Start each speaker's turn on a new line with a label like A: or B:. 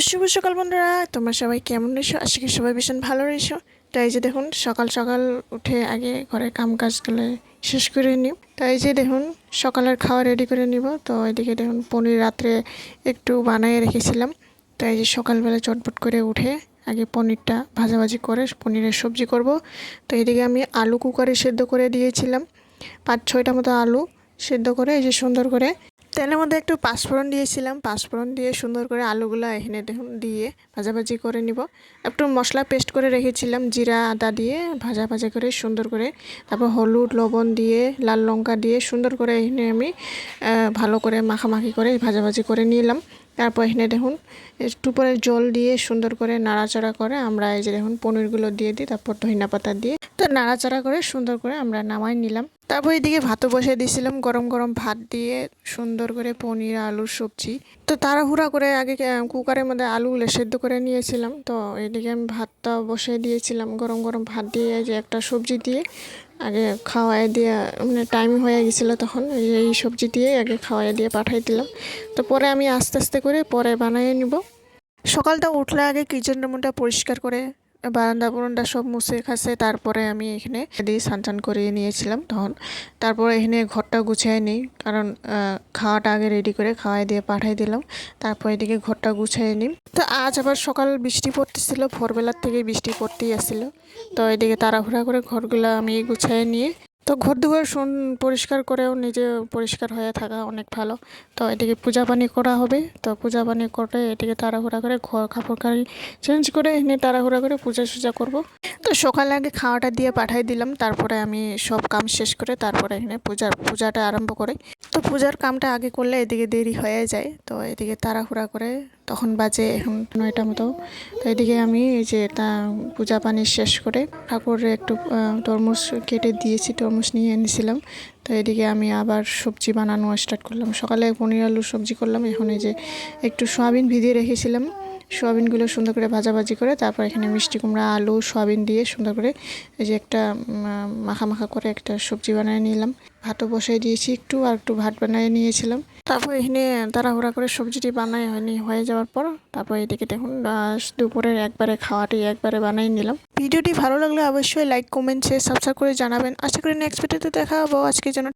A: শুভ সকাল বন্ধুরা, তোমরা সবাই কেমন রয়েছো? আশা করি সবাই ভীষণ ভালো রয়েছো। তো এই যে দেখুন, সকাল সকাল উঠে আগে ঘরের কাম কাজগুলো শেষ করে নিই। তো এই যে দেখুন, সকালের খাওয়া রেডি করে নিব। তো এদিকে দেখুন, পনির রাত্রে একটু বানিয়ে রেখেছিলাম। তো এই যে সকালবেলা চটপট করে উঠে আগে পনিরটা ভাজাভাজি করে পনিরের সবজি করব। তো এদিকে আমি আলু কুকারে সেদ্ধ করে দিয়েছিলাম, 5-6টা মতো আলু সেদ্ধ করে এই যে সুন্দর করে তেলের মধ্যে একটু পাঁচফোড়ন দিয়েছিলাম। পাঁচফোড়ন দিয়ে সুন্দর করে আলুগুলো এখানে দেখুন দিয়ে ভাজাভাজি করে নিব। একটু মশলা পেস্ট করে রেখেছিলাম, জিরা আদা দিয়ে ভাজা ভাজা করে সুন্দর করে, তারপর হলুদ লবণ দিয়ে লাল লঙ্কা দিয়ে সুন্দর করে এখানে আমি ভালো করে মাখামাখি করে ভাজাভাজি করে নিলাম। তারপর এখানে দেখুন একটু পরে জল দিয়ে সুন্দর করে নাড়াচাড়া করে আমরা এই যে দেখুন পনিরগুলো দিয়ে দিই, তারপর ধনিয়া পাতা দিয়ে তো নাড়াচাড়া করে সুন্দর করে আমরা নামাই নিলাম। তারপর এদিকে ভাতও বসিয়ে দিয়েছিলাম, গরম গরম ভাত দিয়ে সুন্দর করে পনির আলুর সবজি। তো তাড়াহুড়া করে আগে কুকারের মধ্যে আলুগুলো সেদ্ধ করে নিয়েছিলাম। তো এদিকে আমি ভাতটা বসিয়ে দিয়েছিলাম, গরম গরম ভাত দিয়ে যে একটা সবজি দিয়ে আগে খাওয়াই দিয়ে, মানে টাইম হয়ে গেছিলো তখন এই সবজি দিয়ে আগে খাওয়াই দিয়ে পাঠাই দিলাম। তো পরে আমি আস্তে আস্তে করে পরে বানিয়ে নিব। সকালটা উঠলে আগে কিচেন রুমটা পরিষ্কার করে বারান্দা বুরান্দা সব মুছে খাসে তারপরে আমি এখানে দিয়ে স্নান করিয়ে নিয়েছিলাম তখন। তারপর এখানে ঘরটা গুছিয়ে নিই, কারণ খাওয়াটা আগে রেডি করে খাওয়াই দিয়ে পাঠিয়ে দিলাম। তারপর এদিকে ঘরটা গুছিয়ে নিই। তো আজ আবার সকাল বৃষ্টি পড়তেছিল, ভোরবেলার থেকে বৃষ্টি পড়তেই আসছিল। তো এদিকে তাড়াহুড়া করে ঘরগুলো আমি গুছিয়ে নিয়ে, তো ঘর দুয়ার পরিষ্কার করেও নিজে পরিষ্কার হয়ে থাকা অনেক ভালো। তো এদিকে পূজা পানি করা হবে। তো পূজা পানি করে এদিকে তাড়াহুড়া করে ঘর কাপড় কাড়ি চেঞ্জ করে এনে তাড়াহুড়া করে পূজা সুজা করব। তো সকালে আগে খাওয়াটা দিয়ে পাঠাই দিলাম, তারপরে আমি সব কাম শেষ করে তারপরে এখানে পূজাটা আরম্ভ করি। তো পূজার কামটা আগে করলে এদিকে দেরি হয়ে যায়। তো এদিকে তাড়াহুড়া করে তখন বাজে এখন 9টা মতো। তো এদিকে আমি এই যে পূজা পানি শেষ করে ঠাকুরের একটু তরমুজ কেটে দিয়েছি, তরমুজ নিয়ে এনেছিলাম। তো এদিকে আমি আবার সবজি বানানো স্টার্ট করলাম। সকালে পনির আলুর সবজি করলাম, এখন এই যে একটু সয়াবিন ভিজিয়ে রেখেছিলাম, সয়াবিনগুলো সুন্দর করে ভাজাভাজি করে তারপর এখানে মিষ্টি কুমড়া আলু সয়াবিন দিয়ে সুন্দর করে এই যে একটা মাখা মাখা করে একটা সবজি বানিয়ে নিলাম। ভাতও বসাই দিয়েছি একটু, আর একটু ভাত বানিয়ে নিয়েছিলাম। তারপর এখানে তাড়াহুড়া করে সবজিটি বানাই হয়ে যাওয়ার পর তারপর এদিকে দেখুন দুপুরের একবারে খাওয়াটি একবারে বানিয়ে নিলাম। ভিডিওটি ভালো লাগলে অবশ্যই লাইক কমেন্ট শেয়ার সাবস্ক্রাইব করে জানাবেন। আশা করি নেক্সট ভিডিওতে দেখা হবো। আজকের জন্য